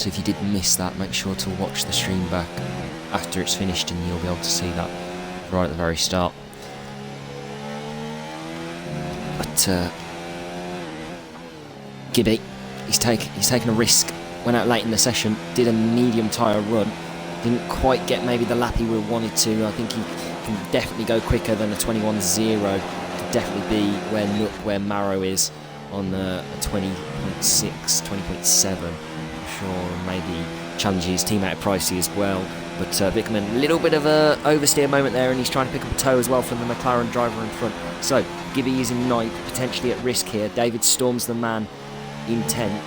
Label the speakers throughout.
Speaker 1: So if you did miss that, make sure to watch the stream back after it's finished and you'll be able to see that right at the very start. But Gibby, he's taken a risk, went out late in the session, did a medium tyre run, didn't quite get maybe the lap he would have wanted to. I think he can definitely go quicker than a 21.0. Could definitely be where Maro is on a 20.6, 20.7. I'm sure, maybe challenging his teammate Pricey as well. But Vickerman, a little bit of a oversteer moment there, and he's trying to pick up a toe as well from the McLaren driver in front. So Gibby is in 9th, potentially at risk here. David Storm's the man in 10th,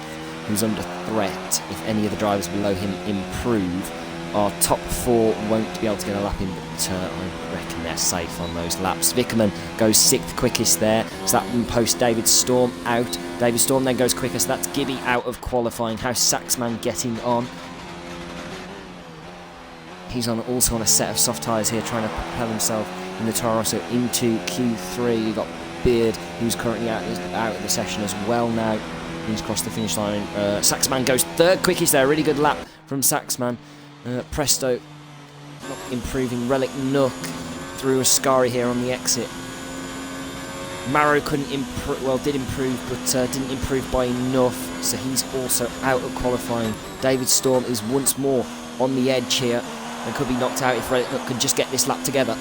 Speaker 1: who's under threat if any of the drivers below him improve. Our top 4 won't be able to get a lap in, but I reckon they're safe on those laps. Vickerman goes 6th quickest there, so that posts David Storm out. David Storm then goes quickest, that's Gibby out of qualifying. How's Saxman getting on? He's also on a set of soft tyres here, trying to propel himself in the Toro Rosso into Q3. You've got Beard, who's currently out of the session as well now. He's crossed the finish line. Saxman goes 3rd quickest there, really good lap from Saxman. Presto not improving. Relic Nook through Ascari here on the exit. Maro couldn't improve, well, did improve, but didn't improve by enough, so he's also out of qualifying. David Storm is once more on the edge here and could be knocked out if Relic Nook can just get this lap together.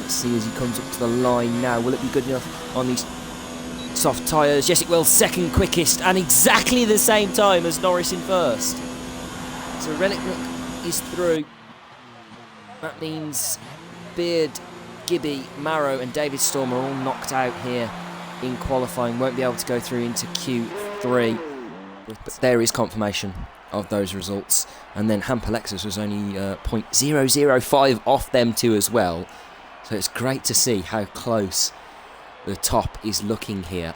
Speaker 1: Let's see as he comes up to the line now. Will it be good enough on these soft tyres? Yes, it will. 2nd quickest, and exactly the same time as Norris in 1st. So Relic Nook is through. That means Beard, Gibby, Maro and David Storm are all knocked out here in qualifying. Won't be able to go through into Q3. But there is confirmation of those results. And then Hampalexis was only 0.005 off them two as well. So it's great to see how close the top is looking here.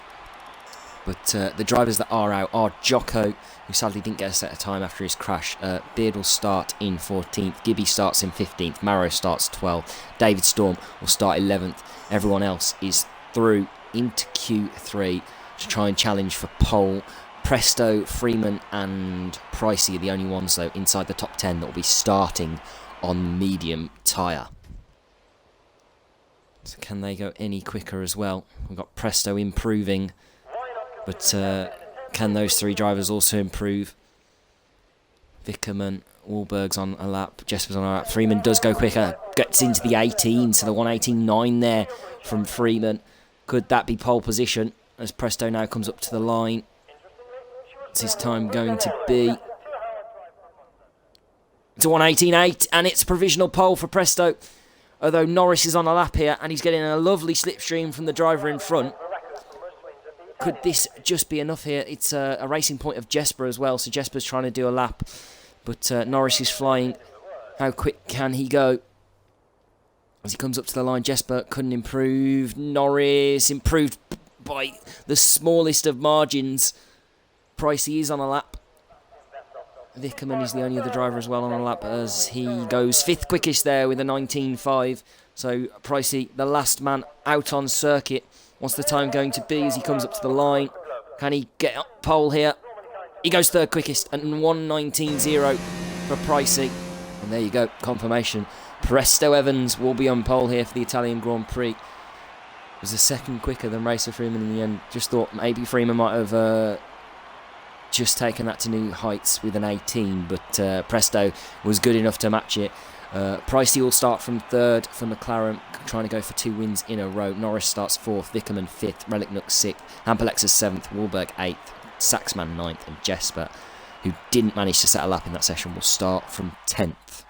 Speaker 1: But the drivers that are out are Jocko, who sadly didn't get a set of time after his crash. Beard will start in 14th. Gibby starts in 15th. Maro starts 12th. David Storm will start 11th. Everyone else is through into Q3 to try and challenge for pole. Presto, Freeman and Pricey are the only ones, though, inside the top 10 that will be starting on medium tyre. So can they go any quicker as well? We've got Presto improving. But can those 3 drivers also improve? Vickerman, Wahlberg's on a lap, Jesper's on a lap. Freeman does go quicker, gets into the 18, so the 1:18.9 there from Freeman. Could that be pole position as Presto now comes up to the line? What's his time going to be? It's a 1:18.8, and it's a provisional pole for Presto. Although Norris is on a lap here, and he's getting a lovely slipstream from the driver in front. Could this just be enough here? It's a racing point of Jesper as well, so Jesper's trying to do a lap. But Norris is flying. How quick can he go? As he comes up to the line, Jesper couldn't improve. Norris improved by the smallest of margins. Pricey is on a lap. Vickerman is the only other driver as well on a lap as he goes 5th quickest there with a 19.5. So Pricey, the last man out on circuit. What's the time going to be as he comes up to the line? Can he get up pole here? He goes 3rd quickest and 1:19.0 for Pricey. And there you go, confirmation. Presto Evans will be on pole here for the Italian Grand Prix. Was a second quicker than Racer Freeman in the end. Just thought maybe Freeman might have just taken that to new heights with an 18, but Presto was good enough to match it. Pricey will start from 3rd for McLaren, trying to go for 2 wins in a row. Norris starts 4th, Vickerman 5th, Relic Nook 6th, Hampalexis 7th, Wahlberg 8th, Saxman 9th, and Jesper, who didn't manage to set a lap in that session, will start from 10th.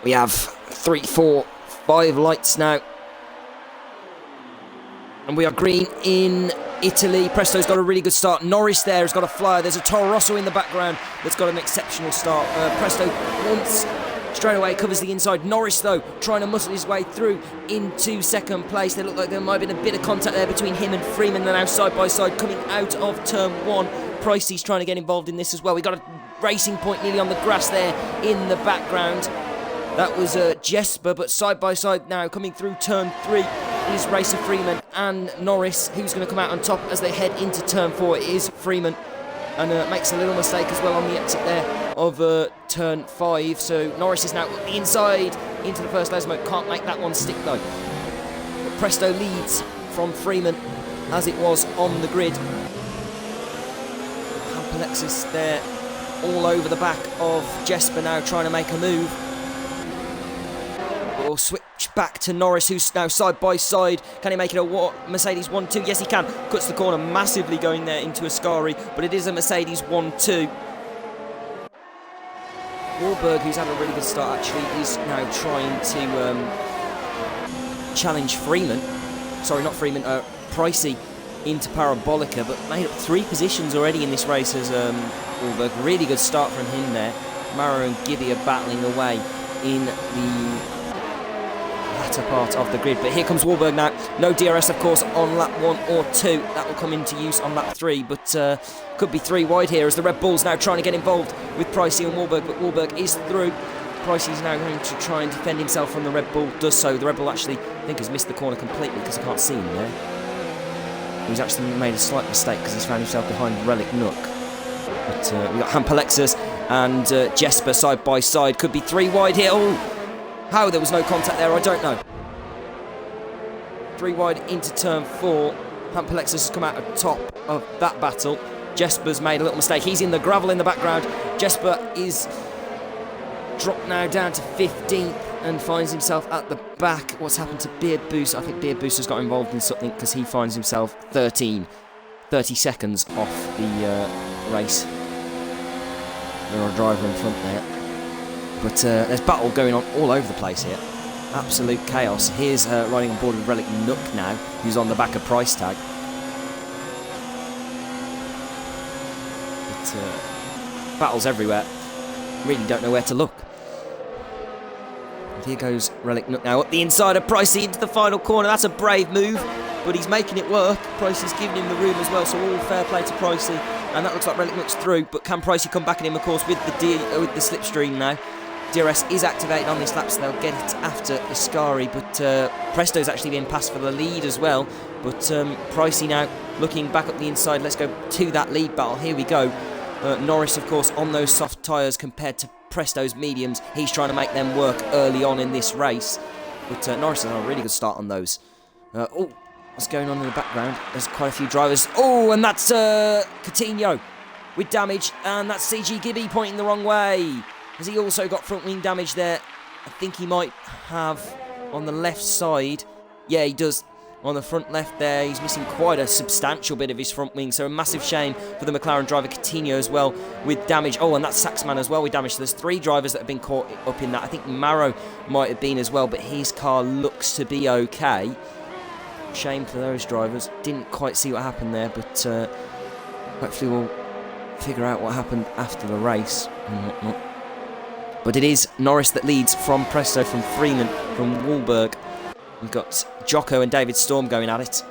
Speaker 1: We have 3, 4, 5 lights now. And we are green in Italy. Presto's got a really good start. Norris there has got a flyer. There's a Toro Rosso in the background that's got an exceptional start. Presto once straight away covers the inside. Norris, though, trying to muscle his way through into 2nd place. They look like there might have been a bit of contact there between him and Freeman. They're now side by side coming out of turn 1. Pricey's trying to get involved in this as well. We got a racing point nearly on the grass there in the background. That was Jesper, but side by side now coming through turn 3. is Racer Freeman and Norris. Who's going to come out on top as they head into turn 4? It is Freeman, and makes a little mistake as well on the exit there of turn 5. So Norris is now up the inside into the first laser mode. Can't make that one stick though. But Presto leads from Freeman as it was on the grid. Alexis there all over the back of Jesper now trying to make a move. We'll switch back to Norris, who's now side by side. Can he make it a Mercedes 1-2? Yes, he can. Cuts the corner massively going there into Ascari, but it is a Mercedes 1-2. Wahlberg, who's had a really good start actually, is now trying to challenge Freeman. Sorry, not Freeman, Pricey into Parabolica, but made up 3 positions already in this race as Wahlberg. Really good start from him there. Maro and Gibby are battling away in the latter part of the grid, but here comes Wahlberg now. No DRS of course on lap 1 or 2. That will come into use on lap 3, but could be 3 wide here as the Red Bulls now trying to get involved with Pricey and Wahlberg, but Wahlberg is through. Pricey's now going to try and defend himself from the Red Bull, does so. The Red Bull actually, I think, has missed the corner completely because I can't see him there. He's actually made a slight mistake because he's found himself behind Relic Nook. But we've got Hampalexis and Jesper side by side. Could be 3 wide here. Oh, how there was no contact there, I don't know. 3 wide into turn 4. Hampalexis has come out on top of that battle. Jesper's made a little mistake. He's in the gravel in the background. Jesper is dropped now down to 15th and finds himself at the back. What's happened to Beard Boost? I think Beard Boost has got involved in something because he finds himself 30 seconds off the race. There are a driver in front there. But there's battle going on all over the place here. Absolute chaos. Here's riding on board with Relic Nook now, who's on the back of Price Tag. But battles everywhere. Really don't know where to look. And here goes Relic Nook now up the inside of Pricey into the final corner. That's a brave move, but he's making it work. Pricey's giving him the room as well, so all fair play to Pricey. And that looks like Relic Nook's through, but can Pricey come back at him, of course, with the slipstream now. DRS is activated on this lap, so they'll get it after Ascari, but Presto's actually been passed for the lead as well. But Pricey now looking back up the inside. Let's go to that lead battle. Here we go. Norris, of course, on those soft tyres compared to Presto's mediums. He's trying to make them work early on in this race. But Norris has had a really good start on those. Oh, what's going on in the background? There's quite a few drivers. Oh, and that's Coutinho with damage. And that's CG Gibby pointing the wrong way. Has he also got front wing damage there? I think he might have on the left side. Yeah, he does. On the front left there, he's missing quite a substantial bit of his front wing, so a massive shame for the McLaren driver Coutinho as well with damage. Oh, and that's Saxman as well with damage. So there's 3 drivers that have been caught up in that. I think Maro might have been as well, but his car looks to be okay. Shame for those drivers. Didn't quite see what happened there, but hopefully we'll figure out what happened after the race and whatnot. But it is Norris that leads from Presto, from Freeman, from Wahlberg. We've got Jocko and David Storm going at it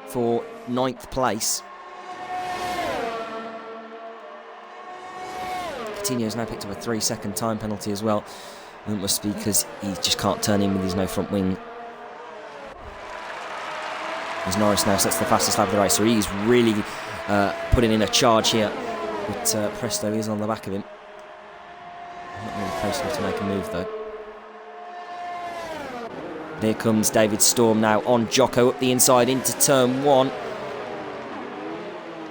Speaker 1: for 9th place. Coutinho's now picked up a 3-second time penalty as well. And it must be because he just can't turn in with his no front wing. As Norris now sets the fastest lap of the race, so he's really putting in a charge here. But Presto is on the back of him. Not really close enough to make a move though. Here comes David Storm now on Jocko up the inside into turn 1.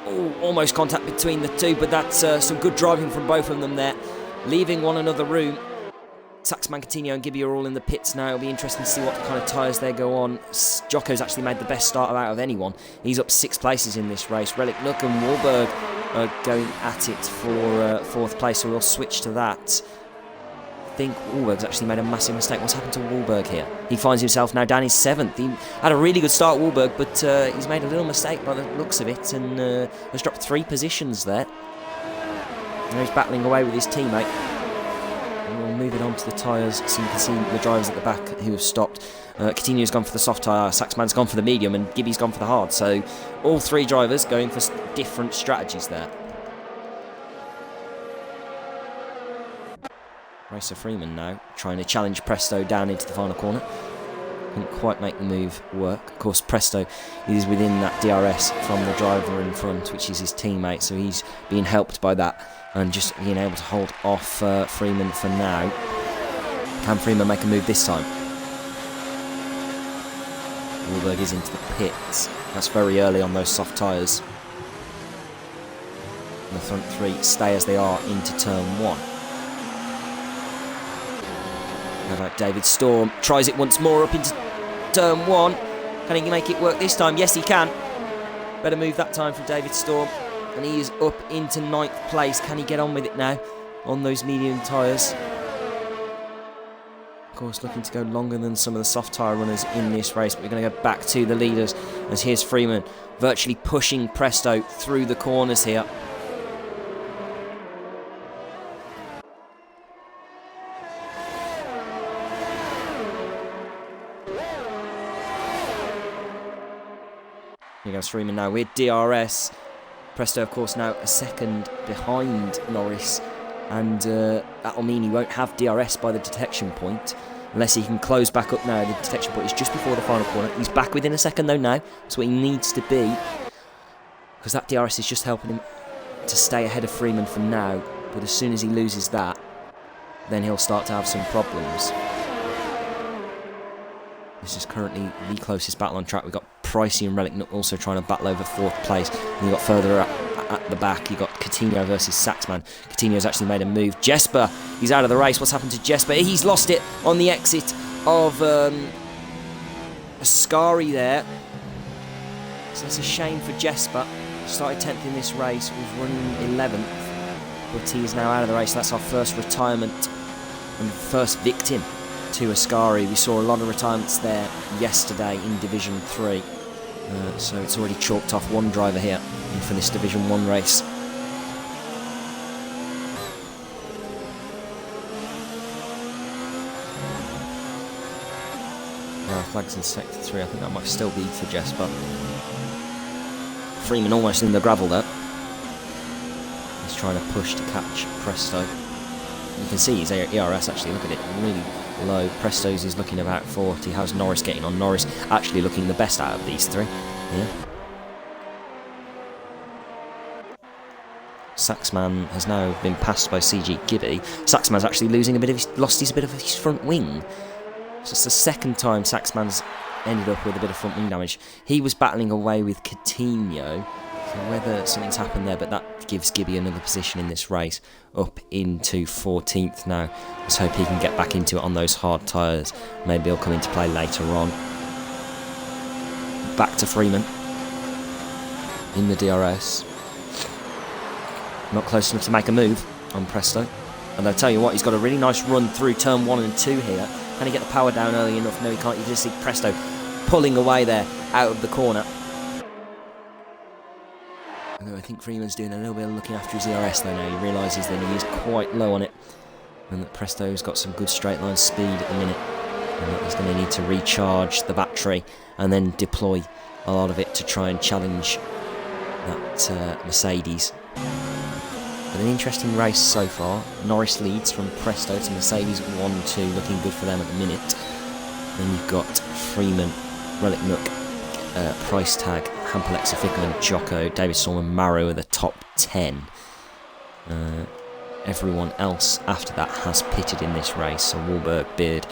Speaker 1: Oh, almost contact between the two, but that's some good driving from both of them there, leaving one another room. Saxman, Coutinho and Gibby are all in the pits now. It'll be interesting to see what kind of tyres they go on. Jocko's actually made the best start out of anyone. He's up 6 places in this race. Relic Nook and Wahlberg are going at it for 4th place, so we'll switch to that. I think Wahlberg's actually made a massive mistake. What's happened to Wahlberg here? He finds himself now down in 7th. He had a really good start, Wahlberg, but he's made a little mistake by the looks of it and has dropped 3 positions there. Now he's battling away with his teammate. And we'll move it on to the tyres so you can see the drivers at the back who have stopped. Coutinho's gone for the soft tyre, Saxman's gone for the medium, and Gibby's gone for the hard. So all 3 drivers going for different strategies there. Racer Freeman now trying to challenge Presto down into the final corner. Couldn't quite make the move work. Of course, Presto is within that DRS from the driver in front, which is his teammate, so he's being helped by that and just being able to hold off Freeman for now. Can Freeman make a move this time? Wahlberg is into the pits. That's very early on those soft tyres. The front three stay as they are into turn 1. How about David Storm? Tries it once more up into turn 1. Can he make it work this time? Yes, he can. Better move that time from David Storm. And he is up into 9th place. Can he get on with it now on those medium tyres? Of course, looking to go longer than some of the soft tyre runners in this race. But we're going to go back to the leaders as here's Freeman virtually pushing Presto through the corners here. Here goes Freeman now with DRS. Presto, of course, now a second behind Norris. And that'll mean he won't have DRS by the detection point. Unless he can close back up now. The detection point is just before the final corner. He's back within a second though now. That's what he needs to be. Because that DRS is just helping him to stay ahead of Freeman for now. But as soon as he loses that, then he'll start to have some problems. This is currently the closest battle on track. We've got Pricey and Relic also trying to battle over 4th place. And you've got further at the back, you've got Coutinho versus Saxman. Coutinho's actually made a move. Jesper, he's out of the race. What's happened to Jesper? He's lost it on the exit of Ascari there. So it's a shame for Jesper. Started 10th in this race, was running 11th. But he is now out of the race. That's our first retirement and first victim to Ascari. We saw a lot of retirements there yesterday in Division 3. So it's already chalked off one driver here for this Division 1 race. Now flags in Sector 3. I think that might still be for Jesper. Freeman almost in the gravel there. He's trying to push to catch Presto. You can see his ERS actually, look at it, really low. Presto's is looking about 40. How's Norris getting on? Norris actually looking the best out of these three. Yeah. Saxman has now been passed by CG Gibby. Saxman's actually losing a bit of lost a bit of his front wing. So it's the second time Saxman's ended up with a bit of front wing damage. He was battling away with Coutinho. So whether something's happened there, but that gives Gibby another position in this race, up into 14th now. Let's hope he can get back into it on those hard tyres. Maybe he'll come into play later on. Back to Freeman in the DRS. Not close enough to make a move on Presto. And I'll tell you what, he's got a really nice run through turn 1 and 2 here. Can he get the power down early enough? No, he can't. You just see Presto pulling away there out of the corner. Although I think Freeman's doing a little bit of looking after his ERS though now. He realises that he is quite low on it. And that Presto's got some good straight line speed at the minute. And that he's going to need to recharge the battery and then deploy a lot of it to try and challenge that Mercedes. But an interesting race so far. Norris leads from Presto to Mercedes 1-2, looking good for them at the minute. Then you've got Freeman, Relic Nook, Price Tag, Hampalexa, Fickerman, Jocko, David Storm and Maru are the top 10. Everyone else after that has pitted in this race. So Wahlberg, Beard,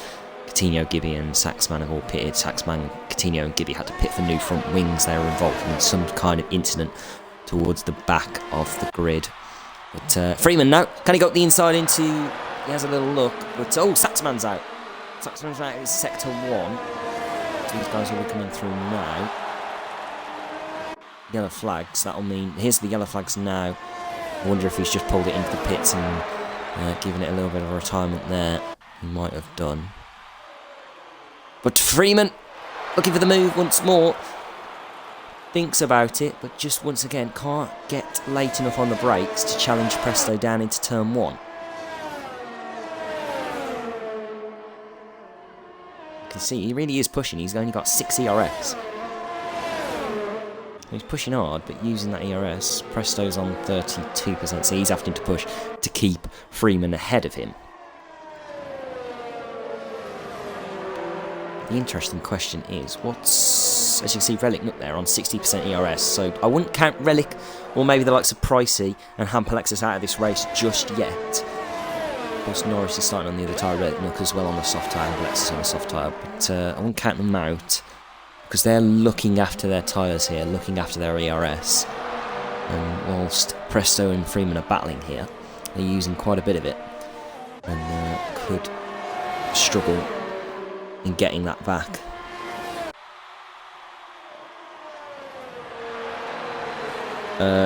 Speaker 1: Coutinho, Gibby and Saxman have all pitted. Saxman, Coutinho and Gibby had to pit for new front wings. They were involved in some kind of incident towards the back of the grid. But Freeman now, can he go up the inside into... He has a little look, but oh, Saxman's out. Saxman's out in Sector 1. These guys will be coming through now. Yellow flags, that'll mean... Here's the yellow flags now. I wonder if he's just pulled it into the pits and given it a little bit of a retirement there. He might have done. But Freeman, looking for the move once more. Thinks about it, but just once again can't get late enough on the brakes to challenge Presto down into turn 1. You can see he really is pushing. He's only got 6 ERS. He's pushing hard, but using that ERS, Presto's on 32%, so he's having to push to keep Freeman ahead of him. The interesting question is, as you can see, Relic Nook there on 60% ERS, so I wouldn't count Relic or maybe the likes of Pricey and Hampalexis out of this race just yet. Of course, Norris is starting on the other tyre, Relic Nook as well on the soft tyre, Hampalexis on the soft tyre, but I wouldn't count them out because they're looking after their tyres here, looking after their ERS. And whilst Presto and Freeman are battling here, they're using quite a bit of it and could struggle in getting that back.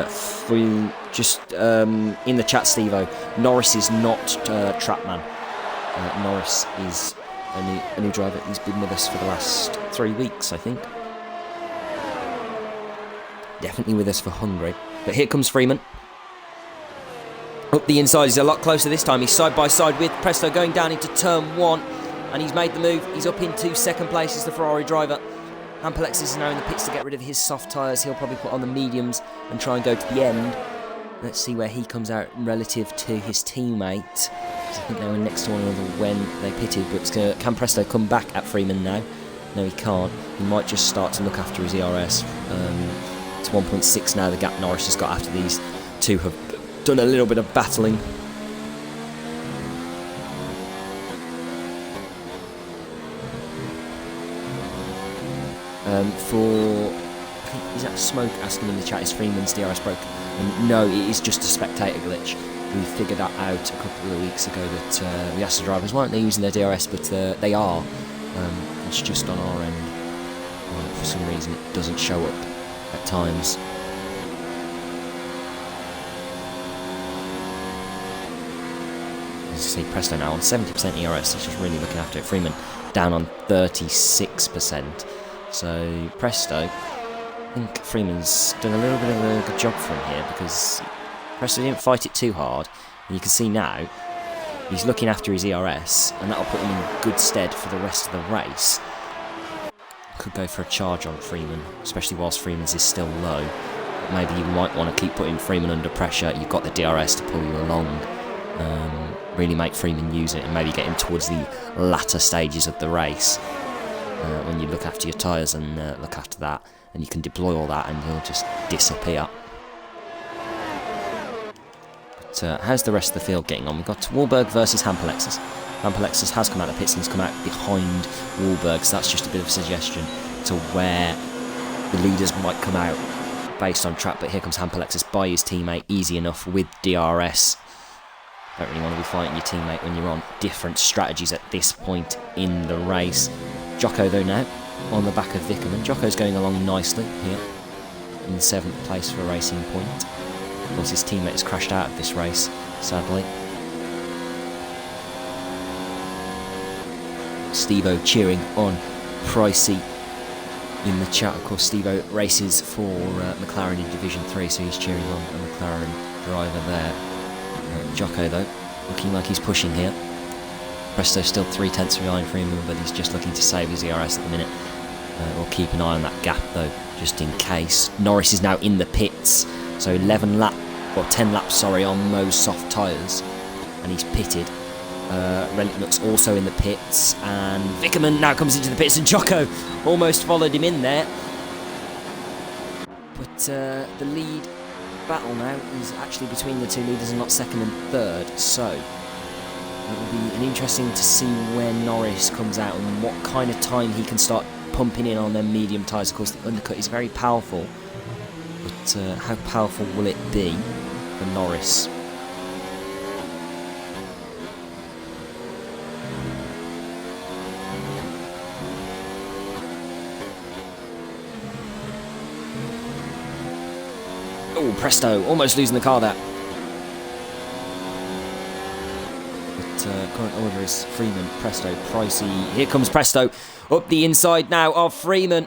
Speaker 1: For you, just in the chat, Stevo, Norris is not Trapman. Norris is a new driver. He's been with us for the last 3 weeks, I think. Definitely with us for Hungary. But here comes Freeman. Up the inside, he's a lot closer this time. He's side by side with Presto going down into turn 1. And he's made the move. He's up into second place as the Ferrari driver. Hampalexis is now in the pits to get rid of his soft tyres. He'll probably put on the mediums and try and go to the end. Let's see where he comes out relative to his teammate. I think they were next to one another when they pitted. But can Presto come back at Freeman now? No, he can't. He might just start to look after his ERS. It's 1.6 now, the gap Norris has got after these two have done a little bit of battling. I think, is that Smoke asking in the chat, is Freeman's DRS broken? No, it is just a spectator glitch. We figured that out a couple of weeks ago that the Aston drivers weren't they using their DRS, but they are. It's just on our end. For some reason it doesn't show up at times. As you see, Presto now on 70% ERS, he's just really looking after it. Freeman down on 36%. So Presto, I think Freeman's done a little bit of a good job for him here because Presto didn't fight it too hard. And you can see now he's looking after his ERS, and that'll put him in good stead for the rest of the race. Could go for a charge on Freeman, especially whilst Freeman's is still low. Maybe you might want to keep putting Freeman under pressure. You've got the DRS to pull you along. Really make Freeman use it and maybe get him towards the latter stages of the race. When you look after your tyres and look after that, and you can deploy all that and he'll just disappear. But how's the rest of the field getting on? We've got Wahlberg versus Hampalexis. Hampalexis has come out of the pits and he's come out behind Wahlberg, so that's just a bit of a suggestion to where the leaders might come out based on track. But here comes Hampalexis by his teammate, easy enough with DRS. Don't really want to be fighting your teammate when you're on different strategies at this point in the race. Jocko though now on the back of Vickerman. Jocko's going along nicely here in 7th place for a racing point. Of course his teammate has crashed out of this race, sadly. Stevo cheering on Pricey in the chat. Of course Stevo races for McLaren in Division 3, so he's cheering on a McLaren driver there. Jocko though, looking like he's pushing here. Presto still 3/10 behind Freeman, but he's just looking to save his ERS at the minute. We'll keep an eye on that gap though, just in case. Norris is now in the pits, so 10 laps, sorry, on Mo's soft tyres, and he's pitted. Relic Nook's also in the pits, and Vickerman now comes into the pits, and Jocko almost followed him in there. But the lead battle now is actually between the two leaders and not second and third, so it will be interesting to see where Norris comes out and what kind of time he can start pumping in on them medium tyres. Of course the undercut is very powerful, but how powerful will it be for Norris? Oh, Presto, almost losing the car there. But current order is Freeman, Presto, Pricey. Here comes Presto, up the inside now of Freeman.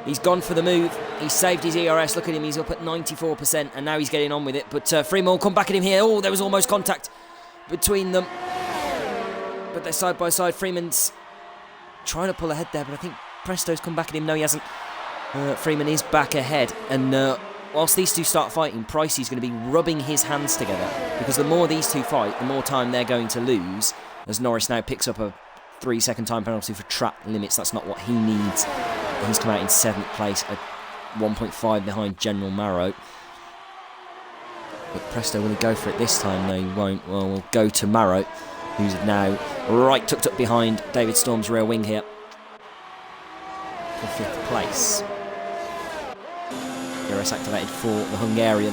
Speaker 1: He's gone for the move. He's saved his ERS. Look at him, he's up at 94%, and now he's getting on with it. But Freeman will come back at him here. Oh, there was almost contact between them. But they're side by side. Freeman's trying to pull ahead there, but I think Presto's come back at him. No, he hasn't. Freeman is back ahead, and whilst these two start fighting, Pricey's going to be rubbing his hands together, because the more these two fight, the more time they're going to lose, as Norris now picks up a 3-second time penalty for track limits. That's not what he needs. He's come out in 7th place at 1.5 behind General Marrow. But Presto will he go for it this time? No, he won't. Well, we'll go to Marrow, who's now right tucked up behind David Storm's rear wing here for 5th place. DRS activated for the Hungarian.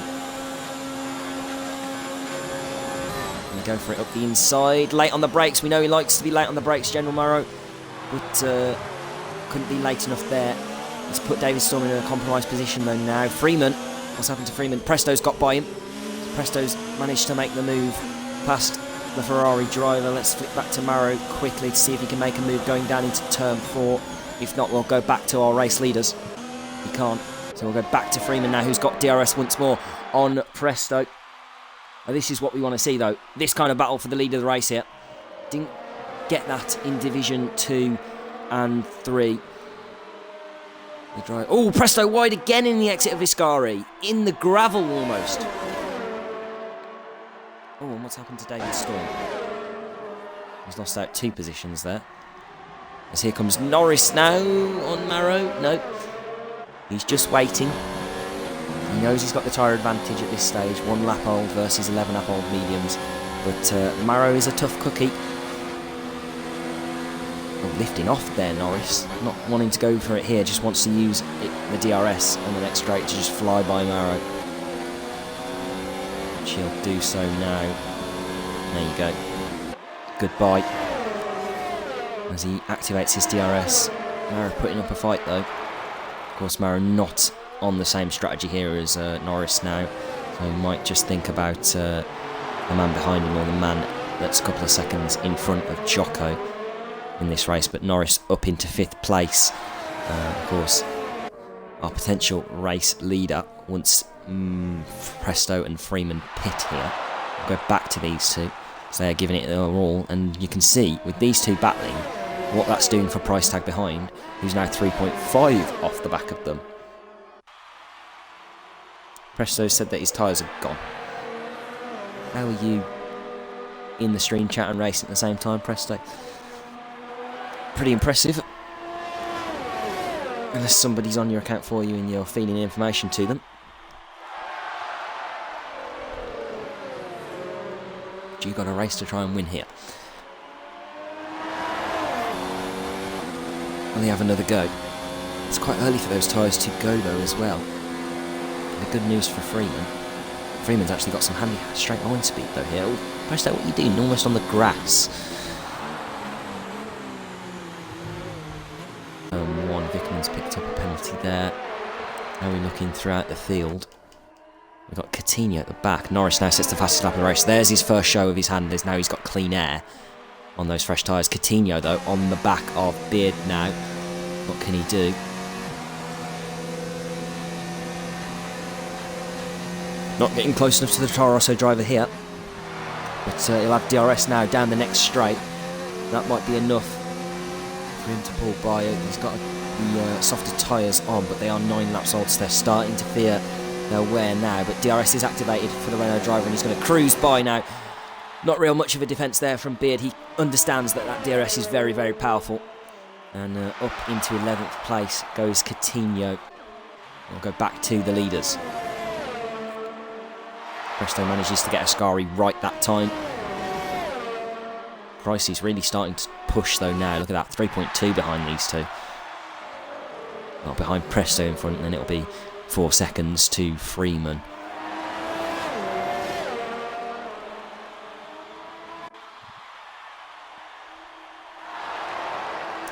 Speaker 1: And go for it up the inside. Late on the brakes. We know he likes to be late on the brakes, General Marrow. But couldn't be late enough there. Let's put David Storm in a compromised position though now. Freeman. What's happened to Freeman? Presto's got by him. Presto's managed to make the move past the Ferrari driver. Let's flick back to Marrow quickly to see if he can make a move going down into turn 4. If not, we'll go back to our race leaders. He can't. So we'll go back to Freeman now, who's got DRS once more on Presto. Now, this is what we want to see, though. This kind of battle for the lead of the race here. Didn't get that in Division 2 and 3. Oh, Presto wide again in the exit of Viscari. In the gravel, almost. Oh, and what's happened to David Storm? He's lost out 2 positions there. As here comes Norris now on Marrow. No. He's just waiting. He knows he's got the tyre advantage at this stage. 1 lap old versus 11 lap old mediums. But Marrow is a tough cookie. Oh, lifting off there, Norris. Not wanting to go for it here. Just wants to use the DRS on the next straight to just fly by Marrow. Which he'll do so now. There you go. Goodbye. As he activates his DRS. Marrow putting up a fight though. Of course, Marrow not on the same strategy here as Norris now, so he might just think about the man behind him or the man that's a couple of seconds in front of Jocko in this race. But Norris up into 5th place. Of course, our potential race leader once Presto and Freeman pit here. We'll go back to these two, so they're giving it their all, and you can see with these two battling what that's doing for price tag behind, who's now 3.5 off the back of them. Presto said that his tyres are gone. How are you in the stream chat and racing at the same time, Presto? Pretty impressive. Unless somebody's on your account for you and you're feeding information to them. But you've got a race to try and win here. Will he have another go? It's quite early for those tyres to go though as well. The good news for Freeman. Freeman's actually got some handy straight line speed though here. Oh, Presto, what are you doing? Almost on the grass. 1, Vickman's picked up a penalty there. How are we looking throughout the field? We've got Coutinho at the back. Norris now sets the fastest lap of the race. There's his first show of his handlers. Now he's got clean air on those fresh tyres. Coutinho, though, on the back of Beard now. What can he do? Not getting close enough to the Toro Rosso driver here. But he'll have DRS now down the next straight. That might be enough for him to pull by. He's got the softer tyres on, but they are 9 laps old, so they're starting to fear their wear now. But DRS is activated for the Renault driver, and he's going to cruise by now. Not real much of a defence there from Beard. He understands that that DRS is very, very powerful. And up into 11th place goes Coutinho. We'll go back to the leaders. Presto manages to get Ascari right that time. Pricey's really starting to push though now. Look at that, 3.2 behind these two. Not behind Presto in front, and then it'll be 4 seconds to Freeman.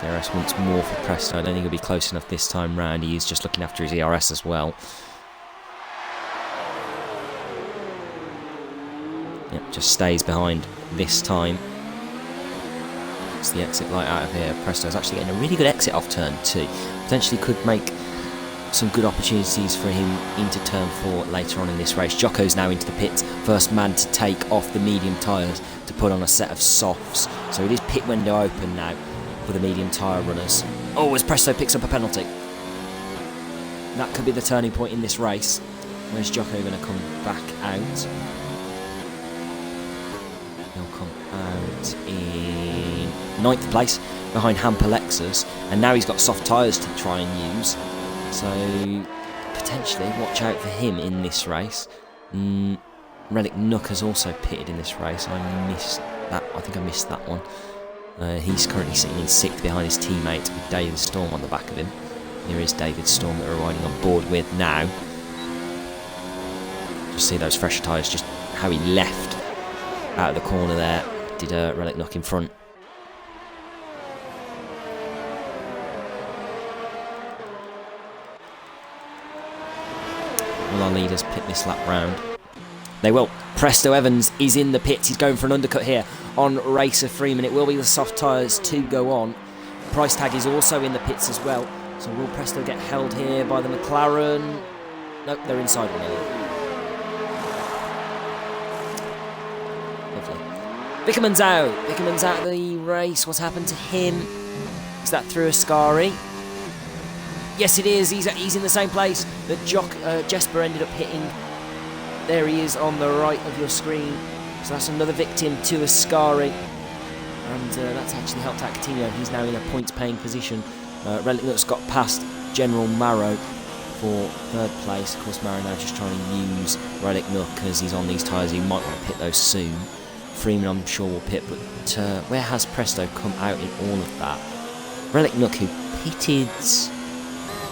Speaker 1: DRS once more for Presto. I don't think he'll be close enough this time round. He is just looking after his ERS as well. Yep, just stays behind this time. It's the exit light out of here. Presto's actually getting a really good exit off turn 2. Potentially could make some good opportunities for him into turn 4 later on in this race. Jocko's now into the pits. First man to take off the medium tyres to put on a set of softs. So it is pit window open now for the medium tyre runners. Oh, as Presto picks up a penalty. That could be the turning point in this race. Where's Jocko going to come back out? He'll come out in 9th place behind Hamper Lexus, and now he's got soft tyres to try and use, so potentially watch out for him in this race. Relic Nook has also pitted in this race. I missed that. I think I missed that one. He's currently sitting in 6th behind his teammate with David Storm on the back of him. Here is David Storm that we're riding on board with now. Just see those fresher tyres, just how he left out of the corner there. Did Relic Nook in front. Will our leaders pit this lap round? They will. Presto Evans is in the pits. He's going for an undercut here on Racer Freeman. It will be the soft tyres to go on. Price Tag is also in the pits as well. So will Presto get held here by the McLaren? Nope, they're inside one here. Lovely. Vickerman's out. Vickerman's out of the race. What's happened to him? Is that through Ascari? Yes, it is. He's in the same place that Jesper ended up hitting. There he is on the right of your screen. So that's another victim to Ascari. And that's actually helped out Coutinho. He's now in a points-paying position. Relic Nook's got past General Marrow for 3rd place. Of course, Marrow now just trying to use Relic Nook because he's on these tyres. He might want to pit those soon. Freeman, I'm sure, will pit. But where has Presto come out in all of that? Relic Nook, who pitted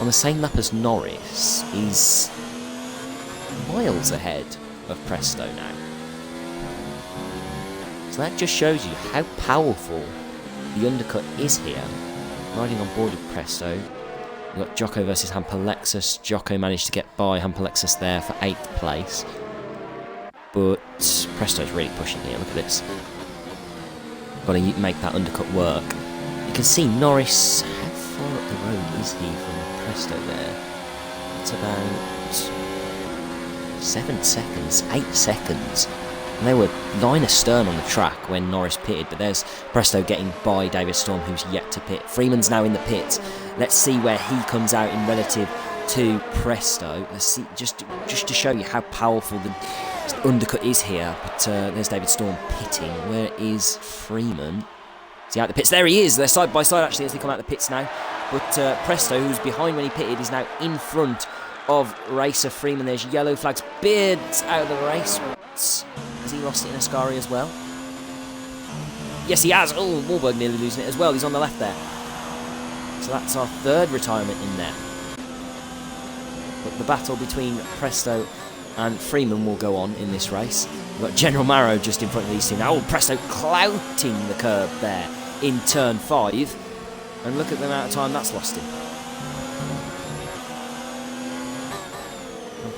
Speaker 1: on the same lap as Norris, is miles ahead of Presto now. So that just shows you how powerful the undercut is here. Riding on board with Presto. We've got Jocko versus Hamper Lexus. Jocko managed to get by Hamper Lexus there for 8th place. But Presto's really pushing here, look at this. Got to make that undercut work. You can see Norris, how far up the road is he from Presto there? It's about 7 seconds, 8 seconds. And they were line astern on the track when Norris pitted, but there's Presto getting by David Storm, who's yet to pit. Freeman's now in the pit. Let's see where he comes out in relative to Presto. Let's see, just to show you how powerful the undercut is here. But there's David Storm pitting. Where is Freeman? Is he out the pits? There he is. They're side by side actually as they come out the pits now. But Presto, who's behind when he pitted, is now in front of Racer Freeman. There's yellow flags. Beard's out of the race. Has he lost it in Ascari as well? Yes, he has. Oh, Warburg nearly losing it as well. He's on the left there. So that's our 3rd retirement in there. But the battle between Presto and Freeman will go on in this race. We've got General Marrow just in front of these two now. Oh, Presto clouting the curb there in turn 5. And look at the amount of time that's lost him.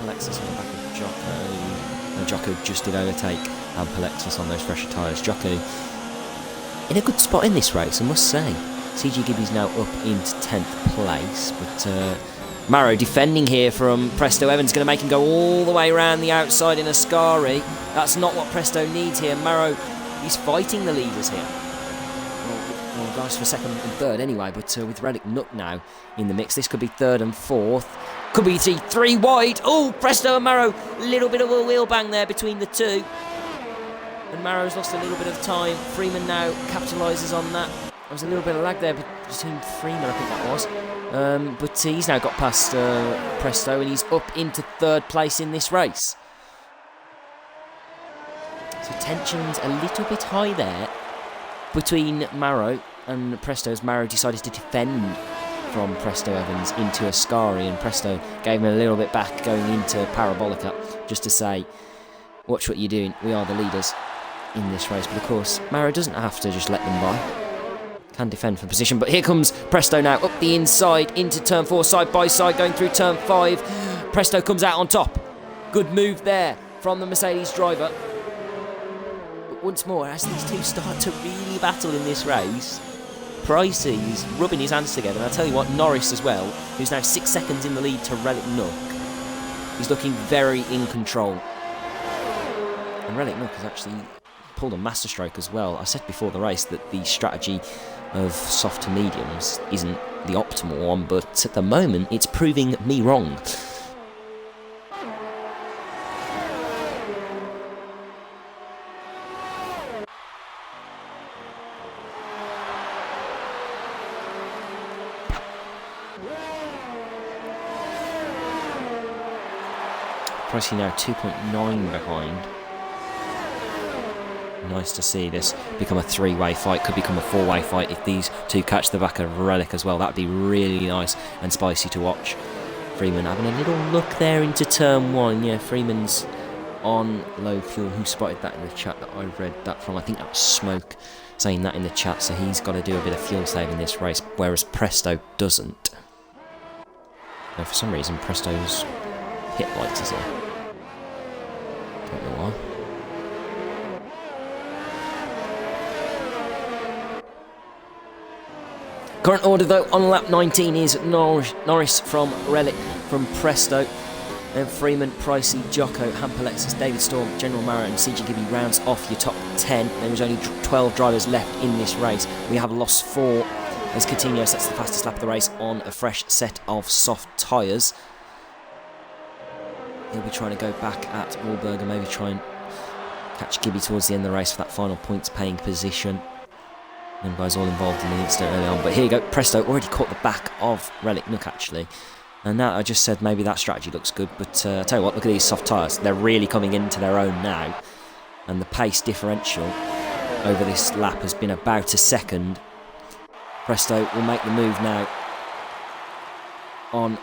Speaker 1: Alexis on the back of Jocko. No, Jocko just did overtake Alexis on those fresher tyres. Jocko in a good spot in this race, I must say. CG Gibby's now up into 10th place, but Marrow defending here from Presto Evans, going to make him go all the way around the outside in Ascari. That's not what Presto needs here. Marrow, he's fighting the leaders here. Well, guys, for 2nd and 3rd anyway, but with Relic Nook now in the mix, this could be 3rd and 4th. Could be 3 wide. Oh, Presto and Marrow. A little bit of a wheel bang there between the two. And Marrow's lost a little bit of time. Freeman now capitalises on that. There was a little bit of lag there between Freeman, I think that was. But he's now got past Presto and he's up into 3rd place in this race. So tension's a little bit high there between Marrow and Presto, as Marrow decided to defend from Presto Evans into Ascari, and Presto gave him a little bit back going into Parabolica just to say, watch what you're doing, we are the leaders in this race. But of course, Marrow doesn't have to just let them by. Can defend from position, but here comes Presto now up the inside into turn 4, side by side going through turn 5. Presto comes out on top. Good move there from the Mercedes driver. But once more, as these two start to really battle in this race, Pricey is rubbing his hands together, and I'll tell you what, Norris as well, who's now 6 seconds in the lead to Relic Nook, he's looking very in control. And Relic Nook has actually pulled a masterstroke as well. I said before the race that the strategy of soft to mediums isn't the optimal one, but at the moment it's proving me wrong. Pricey now 2.9 behind. Nice to see this become a three-way fight. Could become a four-way fight if these two catch the back of Relic as well. That'd be really nice and spicy to watch. Freeman having a little look there into turn one. Yeah, Freeman's on low fuel. Who spotted that in the chat that I read that from? I think that was Smoke saying that in the chat. So he's got to do a bit of fuel save in this race, whereas Presto doesn't. Now, for some reason, Presto's hit lights is here. Don't know why. Current order though on lap 19 is Norris from Relic, from Presto, then Freeman, Pricey, Jocko, Hampalexis, David Storm, General Mara and CG Gibby rounds off your top 10. There was only 12 drivers left in this race. We have lost 4 as Coutinho sets the fastest lap of the race on a fresh set of soft tyres. He'll be trying to go back at Wahlberg and maybe try and catch Gibby towards the end of the race for that final points paying position. Them guys all involved in the incident early on. But here you go, Presto already caught the back of Relic Nook actually. And now I just said maybe that strategy looks good. But I tell you what, look at these soft tyres. They're really coming into their own now. And the pace differential over this lap has been about a second. Presto will make the move now on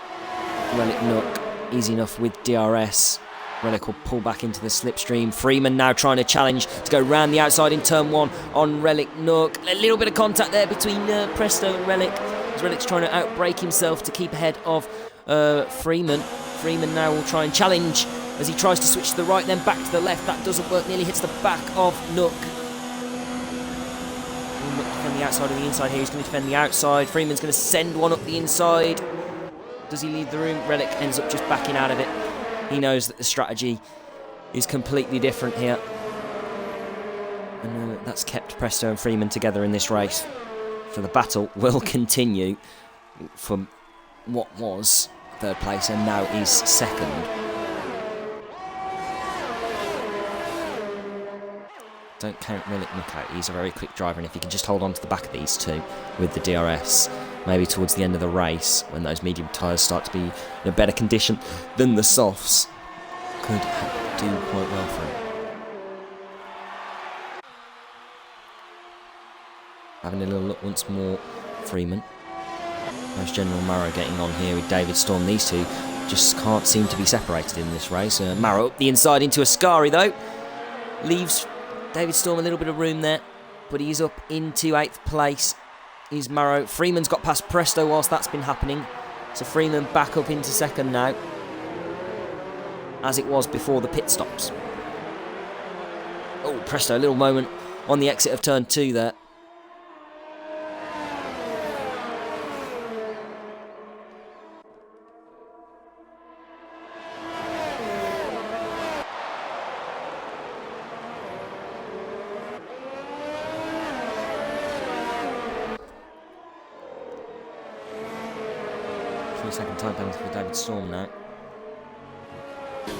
Speaker 1: Relic Nook. Easy enough with DRS. Relic will pull back into the slipstream. Freeman now trying to challenge to go round the outside in turn 1 on Relic Nook. A little bit of contact there between Presto and Relic, as Relic's trying to outbrake himself to keep ahead of Freeman. Freeman now will try and challenge as he tries to switch to the right, then back to the left. That doesn't work, nearly hits the back of Nook. Nook defend the outside and the inside here. He's going to defend the outside. Freeman's going to send one up the inside. Does he leave the room? Relic ends up just backing out of it. He knows that the strategy is completely different here. And that's kept Presto and Freeman together in this race. So the battle will continue from what was third place and now is second. Don't count Relic Nook out. He's a very quick driver, and if he can just hold on to the back of these two with the DRS, maybe towards the end of the race, when those medium tyres start to be in a better condition than the softs, could do quite well for him. Having a little look once more, Freeman. There's General Mara getting on here with David Storm. These two just can't seem to be separated in this race. Mara up the inside into Ascari though. Leaves David Storm a little bit of room there, but he's up into 8th place. Is Marrow. Freeman's got past Presto whilst that's been happening. So Freeman back up into second now, as it was before the pit stops. Oh, Presto, a little moment on the exit of turn 2 there. Second time penalty for David Storm now. You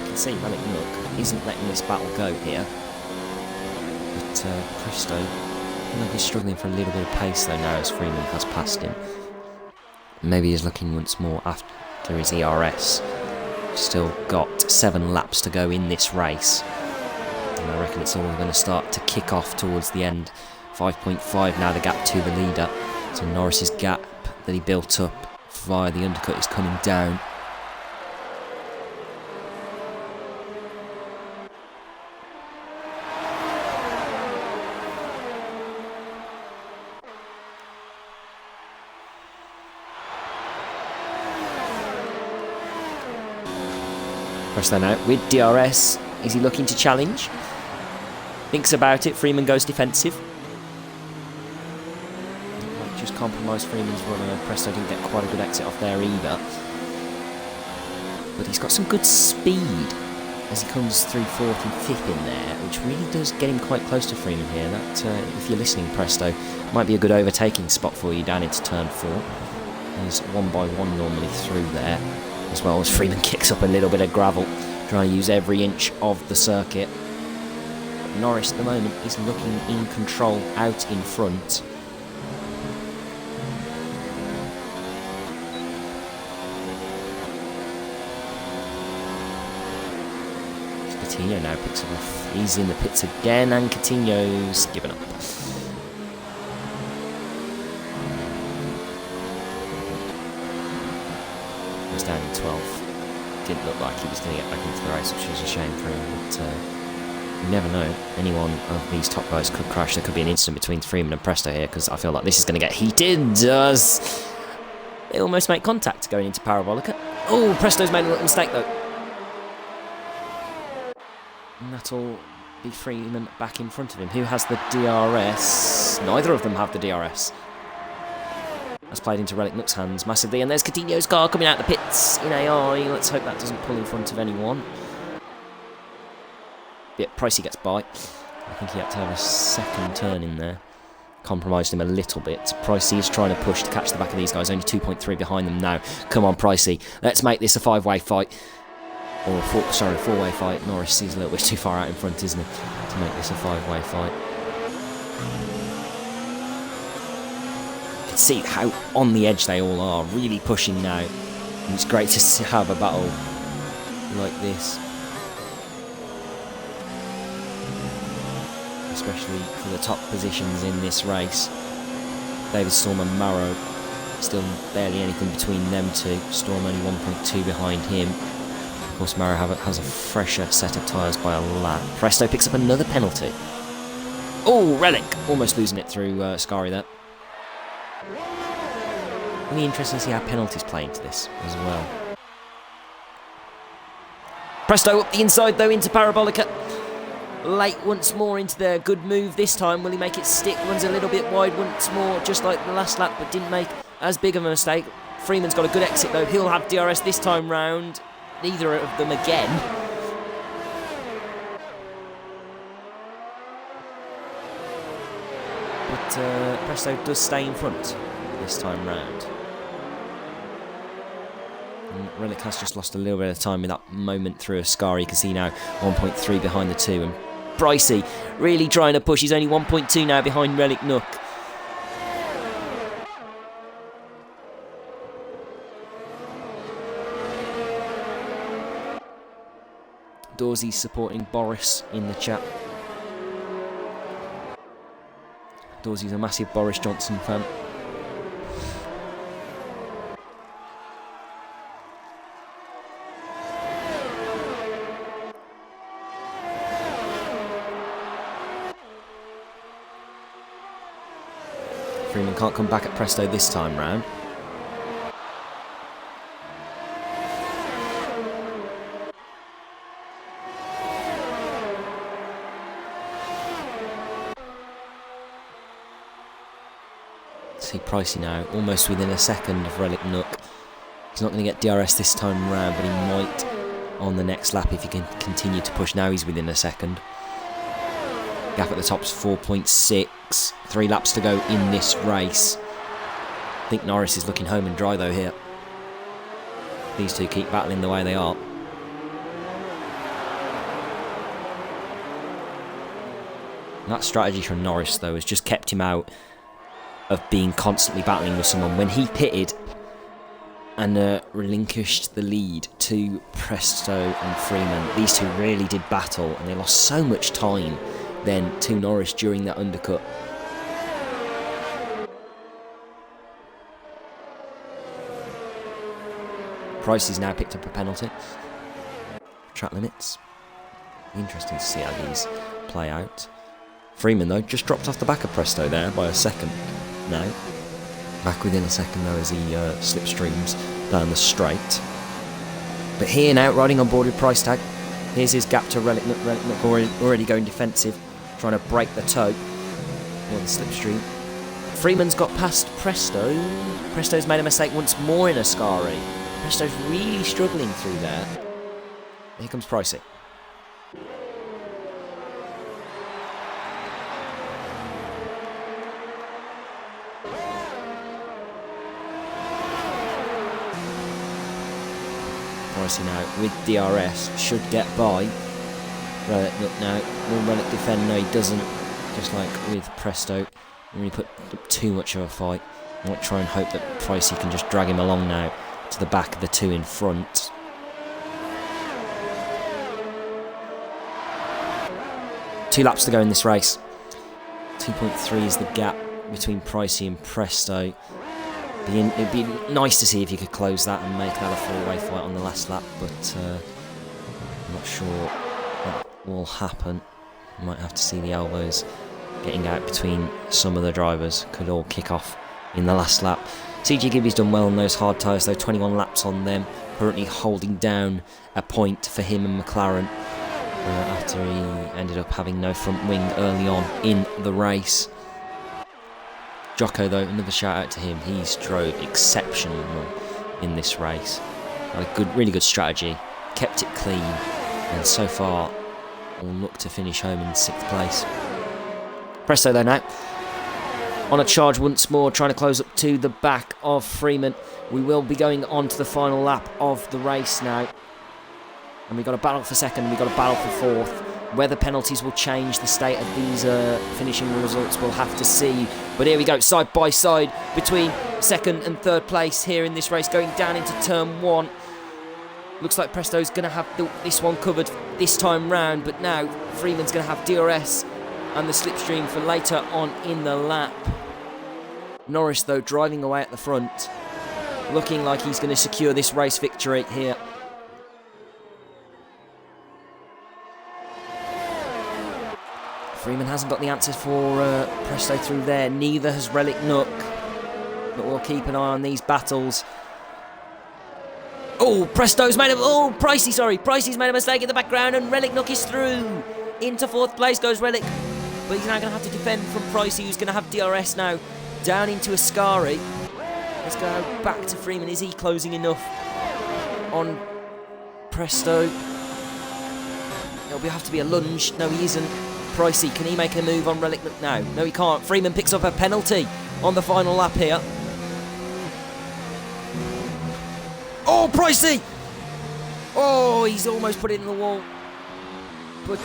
Speaker 1: can see Relic Nook isn't letting this battle go here. But Presto, I think he's struggling for a little bit of pace though now as Freeman has passed him. Maybe he's looking once more after his ERS. Still got 7 laps to go in this race. And I reckon it's all going to start to kick off towards the end. 5.5 now the gap to the leader. So Norris's gap that he built up via the undercut is coming down. Presto now with DRS. Is he looking to challenge? Thinks about it. Freeman goes defensive. Just compromised Freeman's run, and Presto didn't get quite a good exit off there either. But he's got some good speed as he comes through 4th and 5th in there, which really does get him quite close to Freeman here. That, if you're listening, Presto, might be a good overtaking spot for you down into turn 4. He's 1 by 1 normally through there, as well as Freeman kicks up a little bit of gravel, trying to use every inch of the circuit. But Norris at the moment is looking in control out in front. Coutinho now picks it off. He's in the pits again, and Coutinho's given up. He was down in 12th. Didn't look like he was going to get back into the race, which was a shame for him. But you never know. Any one of these top guys could crash. There could be an incident between Freeman and Presto here, because I feel like this is going to get heated. Does they almost make contact going into Parabolica? Oh, Presto's made a little mistake though. And that'll be Freeman back in front of him. Who has the DRS? Neither of them have the DRS. That's played into Relic Nook's hands massively. And there's Coutinho's car coming out the pits in AI. Let's hope that doesn't pull in front of anyone. Yeah, Pricey gets by. I think he had to have a second turn in there. Compromised him a little bit. Pricey is trying to push to catch the back of these guys. Only 2.3 behind them now. Come on, Pricey. Let's make this a five-way fight. Or a four-way fight. Norris is a little bit too far out in front, isn't he? To make this a five-way fight. You can see how on the edge they all are. Really pushing now. And it's great to have a battle like this. Especially for the top positions in this race. David Storm and Marrow, still barely anything between them two. Storm only 1.2 behind him. Of course, Marrow has a fresher set of tyres by a lap. Presto picks up another penalty. Oh, Relic! Almost losing it through Scari there. Really interesting to see how penalties play into this as well. Presto up the inside though into Parabolica. Late once more into their good move this time. Will he make it stick? Runs a little bit wide once more, just like the last lap, but didn't make as big of a mistake. Freeman's got a good exit though. He'll have DRS this time round. Neither of them again. But Presto does stay in front this time round. And Relic has just lost a little bit of time with that moment through Ascari. You can see now 1.3 behind the two. And Pricey really trying to push. He's only 1.2 now behind Relic Nook. Dorsey supporting Boris in the chat. Dorsey's a massive Boris Johnson fan. Freeman can't come back at Presto this time round. See Pricey now, almost within a second of Relic Nook. He's not going to get DRS this time round, but he might on the next lap if he can continue to push. Now he's within a second. Gap at the top's 4.6. 3 laps to go in this race. I think Norris is looking home and dry though here. These two keep battling the way they are. And that strategy from Norris though has just kept him out of being constantly battling with someone. When he pitted and relinquished the lead to Presto and Freeman, these two really did battle and they lost so much time then to Norris during that undercut. Price has now picked up a penalty. Track limits. Interesting to see how these play out. Freeman though just dropped off the back of Presto there by a second now. Back within a second though as he slipstreams down the straight. But here now, riding on board with Price Tag. Here's his gap to Relic Nook. Relic Nook already going defensive, trying to break the toe on the slipstream. Freeman's got past Presto. Presto's made a mistake once more in Ascari. Presto's really struggling through there. Here comes Pricey. Pricey now with DRS should get by. Relic Nook now. Will Relic defend? No, he doesn't. Just like with Presto. Really put up too much of a fight. I might try and hope that Pricey can just drag him along now to the back of the two in front. 2 laps to go in this race. 2.3 is the gap between Pricey and Presto. It'd be nice to see if you could close that and make that a four-way fight on the last lap, but I'm not sure that will happen. You might have to see the elbows getting out between some of the drivers. Could all kick off in the last lap. CG Gibby's done well on those hard tyres though, 21 laps on them, currently holding down a point for him and McLaren after he ended up having no front wing early on in the race. Jocko though, another shout out to him, he's drove exceptional in this race. Had a really good strategy, kept it clean, and so far will look to finish home in 6th place. Presto though now, on a charge once more, trying to close up to the back of Freeman. We will be going on to the final lap of the race now. And we've got a battle for 2nd, and we've got a battle for 4th. Whether penalties will change the state of these finishing results, we'll have to see. But here we go, side by side between 2nd and 3rd place here in this race, going down into turn 1. Looks like Presto's going to have this one covered this time round, but now Freeman's going to have DRS and the slipstream for later on in the lap. Norris, though, driving away at the front, looking like he's going to secure this race victory here. Freeman hasn't got the answer for Presto through there. Neither has Relic Nook, but we'll keep an eye on these battles. Oh, Pricey's made a mistake in the background, and Relic Nook is through. Into 4th place goes Relic, but he's now going to have to defend from Pricey, who's going to have DRS now, down into Ascari. Let's go back to Freeman. Is he closing enough on Presto? It'll have to be a lunge. No, he isn't. Pricey, can he make a move on Relic Nook now? No, he can't. Freeman picks up a penalty on the final lap here. Oh, Pricey! Oh, he's almost put it in the wall. But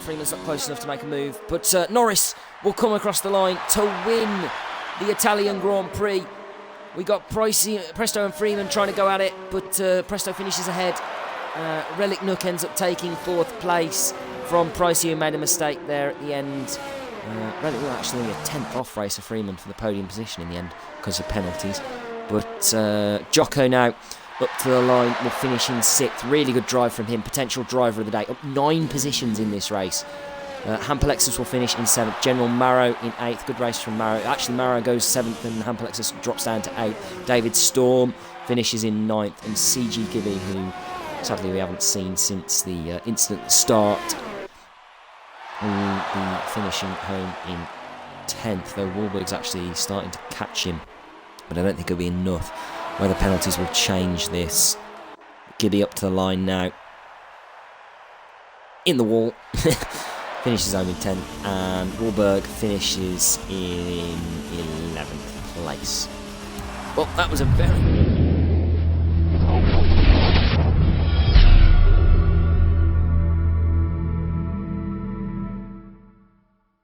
Speaker 1: Freeman's not close enough to make a move. But Norris will come across the line to win the Italian Grand Prix. We got Presto and Freeman trying to go at it, but Presto finishes ahead. Relic Nook ends up taking 4th place from Pricey, who made a mistake there at the end. Relic Nook actually only a 10th off race of Freeman for the podium position in the end because of penalties. But Jocko now up to the line, will finish in 6th. Really good drive from him, potential driver of the day, up 9 positions in this race. Hampelexis will finish in 7th. General Marrow in 8th. Good race from Marrow. Actually, Marrow goes 7th and Hampelexis drops down to 8th. David Storm finishes in 9th. And CG Gibby, who sadly we haven't seen since the incident start, will be finishing home in 10th. Though Wahlberg's actually starting to catch him, but I don't think it'll be enough. Whether penalties will change this. Gibby up to the line now. In the wall. Finishes home in 10th. And Wahlberg finishes in 11th place. Well, that was a very...